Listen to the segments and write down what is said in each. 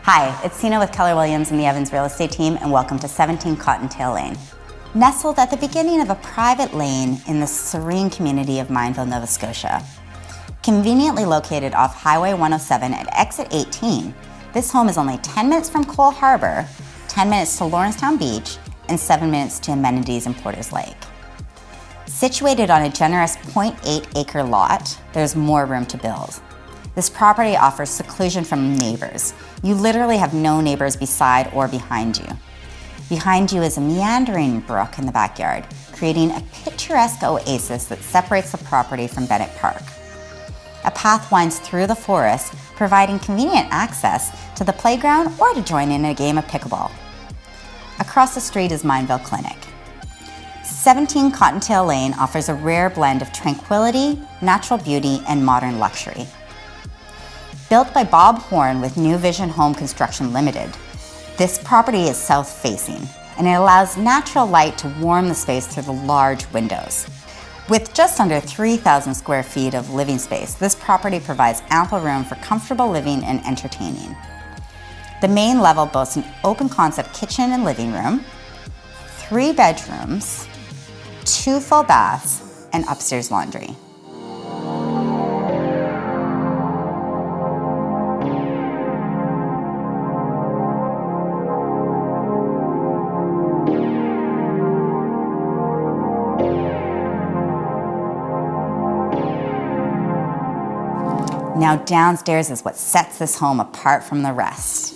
Hi, it's Tina with Keller Williams and the Evans Real Estate Team, and welcome to 17 Cottontail Lane. Nestled at the beginning of a private lane in the serene community of Mineville, Nova Scotia. Conveniently located off Highway 107 at exit 18, this home is only 10 minutes from Cole Harbor, 10 minutes to Lawrencetown Beach, and 7 minutes to amenities in Porter's Lake. Situated on a generous 0.8 acre lot, there's more room to build. This property offers seclusion from neighbors. You literally have no neighbors beside or behind you. Behind you is a meandering brook in the backyard, creating a picturesque oasis that separates the property from Bennet Park. A path winds through the forest, providing convenient access to the playground or to join in a game of pickleball. Across the street is Mineville Clinic. 17 Cottontail Lane offers a rare blend of tranquility, natural beauty, and modern luxury. Built by Bob Horn with New Vision Home Construction Limited, this property is south-facing, and it allows natural light to warm the space through the large windows. With just under 3,000 square feet of living space, this property provides ample room for comfortable living and entertaining. The main level boasts an open-concept kitchen and living room, 3 bedrooms, 2 full baths, and upstairs laundry. Now downstairs is what sets this home apart from the rest.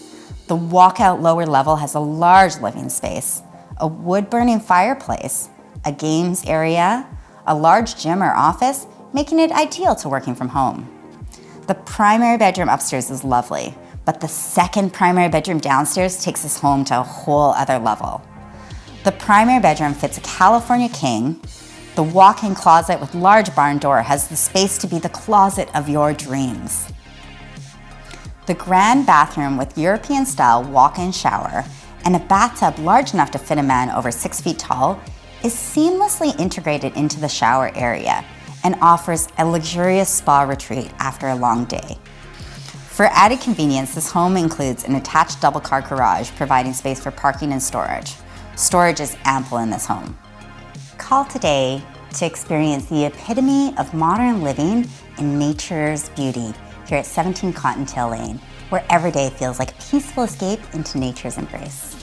The walkout lower level has a large living space, a wood-burning fireplace, a games area, a large gym or office, making it ideal to working from home. The primary bedroom upstairs is lovely, but the second primary bedroom downstairs takes this home to a whole other level. The primary bedroom fits a California king. The walk-in closet with large barn door has the space to be the closet of your dreams. The grand bathroom with European-style walk-in shower and a bathtub large enough to fit a man over 6 feet tall is seamlessly integrated into the shower area and offers a luxurious spa retreat after a long day. For added convenience, this home includes an attached double-car garage providing space for parking and storage. Storage is ample in this home. Call today to experience the epitome of modern living and nature's beauty here at 17 Cottontail Lane, where every day feels like a peaceful escape into nature's embrace.